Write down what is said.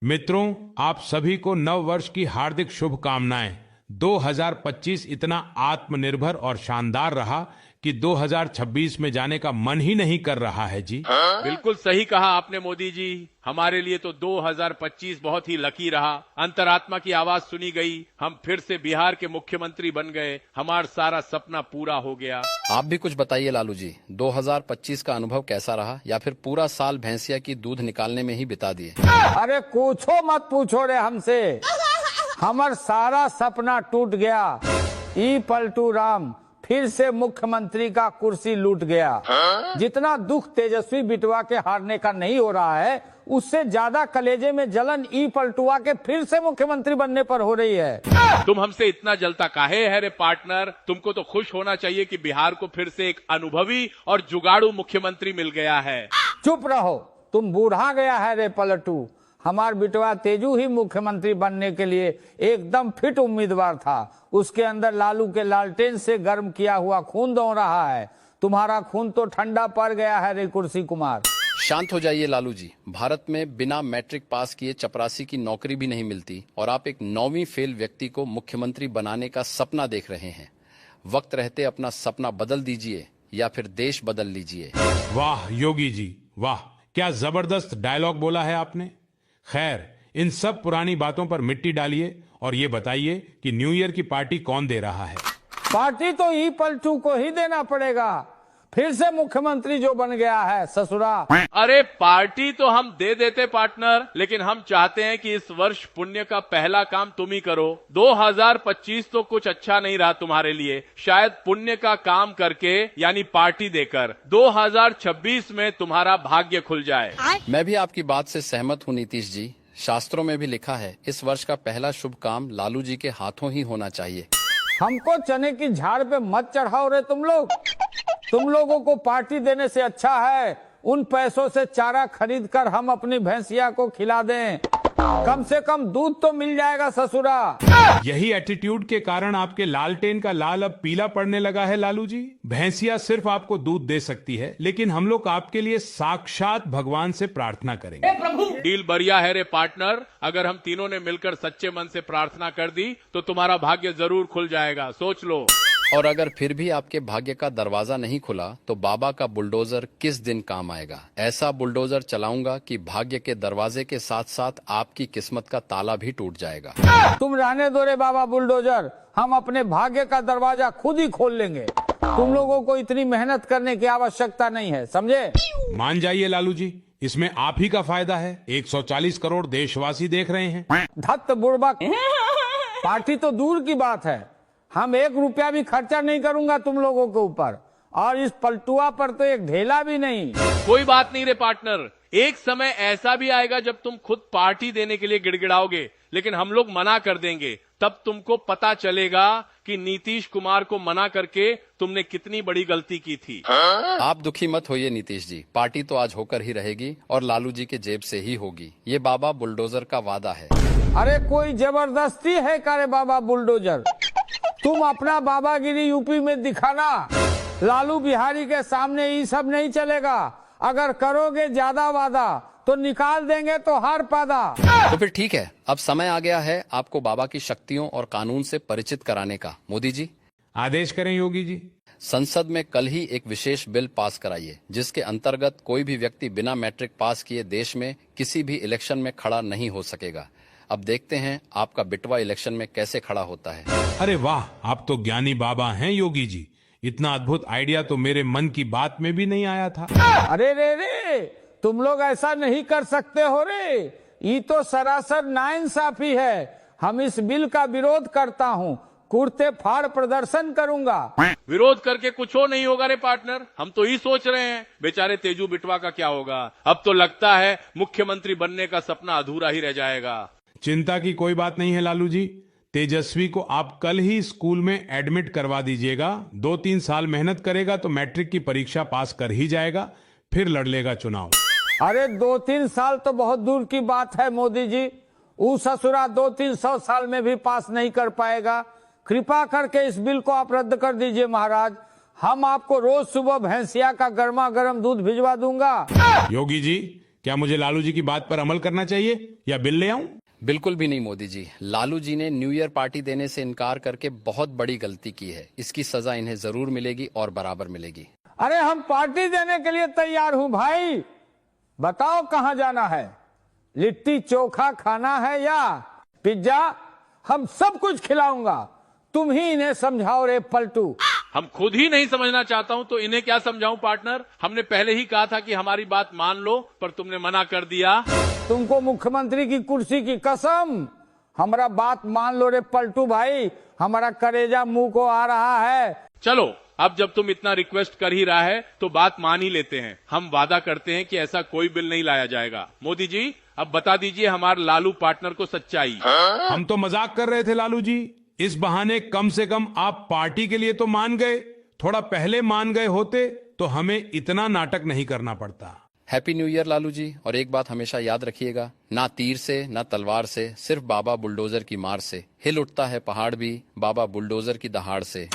मित्रों, आप सभी को नव वर्ष की हार्दिक शुभकामनाएं। 2025 इतना आत्मनिर्भर और शानदार रहा कि 2026 में जाने का मन ही नहीं कर रहा है जी। बिल्कुल सही कहा आपने मोदी जी। हमारे लिए तो 2025 बहुत ही लकी रहा। अंतरात्मा की आवाज सुनी गई, हम फिर से बिहार के मुख्यमंत्री बन गए, हमारा सारा सपना पूरा हो गया। आप भी कुछ बताइए लालू जी, 2025 का अनुभव कैसा रहा या फिर पूरा साल भैंसिया की दूध निकालने में ही बिता दिए? अरे पूछो मत पूछो रे हमसे, हमार सारा सपना टूट गया। ई पलटू राम फिर से मुख्यमंत्री का कुर्सी लूट गया। जितना दुख तेजस्वी बिटवा के हारने का नहीं हो रहा है, उससे ज्यादा कलेजे में जलन ई पलटुआ के फिर से मुख्यमंत्री बनने पर हो रही है। तुम हमसे इतना जलता काहे है रे पार्टनर? तुमको तो खुश होना चाहिए कि बिहार को फिर से एक अनुभवी और जुगाड़ू मुख्यमंत्री मिल गया है। चुप रहो, तुम बूढ़ा गया है रे पलटू। हमार बिटवा तेजू ही मुख्यमंत्री बनने के लिए एकदम फिट उम्मीदवार था। उसके अंदर लालू के लालटेन से गर्म किया हुआ खून दौड़ रहा है। तुम्हारा खून तो ठंडा पड़ गया है रे कुर्सी कुमार। शांत हो जाइए लालू जी, भारत में बिना मैट्रिक पास किए चपरासी की नौकरी भी नहीं मिलती और आप एक 9वीं फेल व्यक्ति को मुख्यमंत्री बनाने का सपना देख रहे हैं। वक्त रहते अपना सपना बदल दीजिए या फिर देश बदल लीजिए। वाह योगी जी वाह, क्या जबरदस्त डायलॉग बोला है आपने। खैर, इन सब पुरानी बातों पर मिट्टी डालिए और ये बताइए कि न्यू ईयर की पार्टी कौन दे रहा है? पार्टी तो ई पलटू को ही देना पड़ेगा, फिर से मुख्यमंत्री जो बन गया है ससुरा। अरे पार्टी तो हम दे देते पार्टनर, लेकिन हम चाहते हैं कि इस वर्ष पुण्य का पहला काम तुम ही करो। 2025 तो कुछ अच्छा नहीं रहा तुम्हारे लिए, शायद पुण्य का काम करके यानी पार्टी देकर 2026 में तुम्हारा भाग्य खुल जाए। मैं भी आपकी बात से सहमत हूँ नीतीश जी। शास्त्रों में भी लिखा है इस वर्ष का पहला शुभ काम लालू जी के हाथों ही होना चाहिए। हमको चने की झाड़ पे मत चढ़ाओ रे तुम लोग। तुम लोगों को पार्टी देने से अच्छा है उन पैसों से चारा खरीद कर हम अपनी भैंसिया को खिला दें। कम से कम दूध तो मिल जाएगा ससुरा। यही एटीट्यूड के कारण आपके लालटेन का लाल अब पीला पड़ने लगा है लालू जी। भैंसिया सिर्फ आपको दूध दे सकती है, लेकिन हम लोग आपके लिए साक्षात भगवान से प्रार्थना करेंगे। डील बढ़िया है रे पार्टनर। अगर हम तीनों ने मिलकर सच्चे मन से प्रार्थना कर दी तो तुम्हारा भाग्य जरूर खुल जाएगा, सोच लो। और अगर फिर भी आपके भाग्य का दरवाजा नहीं खुला तो बाबा का बुलडोजर किस दिन काम आएगा? ऐसा बुलडोजर चलाऊंगा कि भाग्य के दरवाजे के साथ साथ आपकी किस्मत का ताला भी टूट जाएगा। तुम रहने दो रे बाबा बुलडोजर, हम अपने भाग्य का दरवाजा खुद ही खोल लेंगे। तुम लोगों को इतनी मेहनत करने की आवश्यकता नहीं है, समझे? मान जाइए लालू जी, इसमें आप ही का फायदा है। 140 करोड़ देशवासी देख रहे हैं। धत्त बुड़बक, पार्टी तो दूर की बात है, हम 1 रुपया भी खर्चा नहीं करूंगा तुम लोगों के ऊपर, और इस पलटुआ पर तो एक ढेला भी नहीं। कोई बात नहीं रे पार्टनर, एक समय ऐसा भी आएगा जब तुम खुद पार्टी देने के लिए गिड़गिड़ाओगे, लेकिन हम लोग मना कर देंगे। तब तुमको पता चलेगा कि नीतीश कुमार को मना करके तुमने कितनी बड़ी गलती की थी। आप दुखी मत होइए नीतीश जी, पार्टी तो आज होकर ही रहेगी और लालू जी के जेब से ही होगी। ये बाबा बुलडोजर का वादा है। अरे कोई जबरदस्ती है का रे बाबा बुलडोजर? तुम अपना बाबागिरी यूपी में दिखाना। लालू बिहारी के सामने ये सब नहीं चलेगा। अगर करोगे ज्यादा वादा तो निकाल देंगे तो हार पादा। तो फिर ठीक है, अब समय आ गया है आपको बाबा की शक्तियों और कानून से परिचित कराने का। मोदी जी आदेश करें योगी जी। संसद में कल ही एक विशेष बिल पास कराइए जिसके अंतर्गत कोई भी व्यक्ति बिना मैट्रिक पास किए देश में किसी भी इलेक्शन में खड़ा नहीं हो सकेगा। अब देखते हैं आपका बिटवा इलेक्शन में कैसे खड़ा होता है। अरे वाह, आप तो ज्ञानी बाबा हैं योगी जी। इतना अद्भुत आइडिया तो मेरे मन की बात में भी नहीं आया था। अरे रे रे, तुम लोग ऐसा नहीं कर सकते हो रे, ये तो सरासर नाइंसाफी है। हम इस बिल का विरोध करता हूँ, कुर्ते फाड़ प्रदर्शन करूंगा। विरोध करके कुछ हो नहीं होगा रे पार्टनर, हम तो ही सोच रहे हैं बेचारे तेजू बिटवा का क्या होगा। अब तो लगता है मुख्यमंत्री बनने का सपना अधूरा ही रह जाएगा। चिंता की कोई बात नहीं है लालू जी। तेजस्वी को आप कल ही स्कूल में एडमिट करवा दीजिएगा। 2-3 साल मेहनत करेगा तो मैट्रिक की परीक्षा पास कर ही जाएगा, फिर लड़ लेगा चुनाव। अरे 2-3 साल तो बहुत दूर की बात है मोदी जी। वो ससुरा 200-300 साल में भी पास नहीं कर पाएगा। कृपा करके इस बिल को आप रद्द कर दीजिए महाराज। हम आपको रोज सुबह भैंसिया का गर्मा गर्म दूध भिजवा दूंगा। योगी जी, क्या मुझे लालू जी की बात पर अमल करना चाहिए या बिल ले आऊं? बिल्कुल भी नहीं मोदी जी। लालू जी ने न्यू ईयर पार्टी देने से इनकार करके बहुत बड़ी गलती की है। इसकी सजा इन्हें जरूर मिलेगी और बराबर मिलेगी। अरे हम पार्टी देने के लिए तैयार हूं भाई, बताओ कहां जाना है, लिट्टी चोखा खाना है या पिज्जा? हम सब कुछ खिलाऊंगा, तुम ही इन्हें समझाओ रे पलटू। हम खुद ही नहीं समझना चाहता हूं तो इन्हें क्या समझाऊं पार्टनर? हमने पहले ही कहा था कि हमारी बात मान लो, पर तुमने मना कर दिया। तुमको मुख्यमंत्री की कुर्सी की कसम, हमारा बात मान लो रे पलटू भाई, हमारा करेजा मुंह को आ रहा है। चलो, अब जब तुम इतना रिक्वेस्ट कर ही रहा है तो बात मान ही लेते हैं। हम वादा करते हैं कि ऐसा कोई बिल नहीं लाया जाएगा। मोदी जी, अब बता दीजिए हमारे लालू पार्टनर को सच्चाई। हम तो मजाक कर रहे थे लालू जी, इस बहाने कम से कम आप पार्टी के लिए तो मान गए। थोड़ा पहले मान गए होते तो हमें इतना नाटक नहीं करना पड़ता। Happy new year Lalu ji. और एक बात हमेशा याद रखिएगा, ना तीर से ना तलवार से, सिर्फ बाबा बुलडोजर की मार से हिल उठता है पहाड़ भी, बाबा बुलडोजर की दहाड़ से।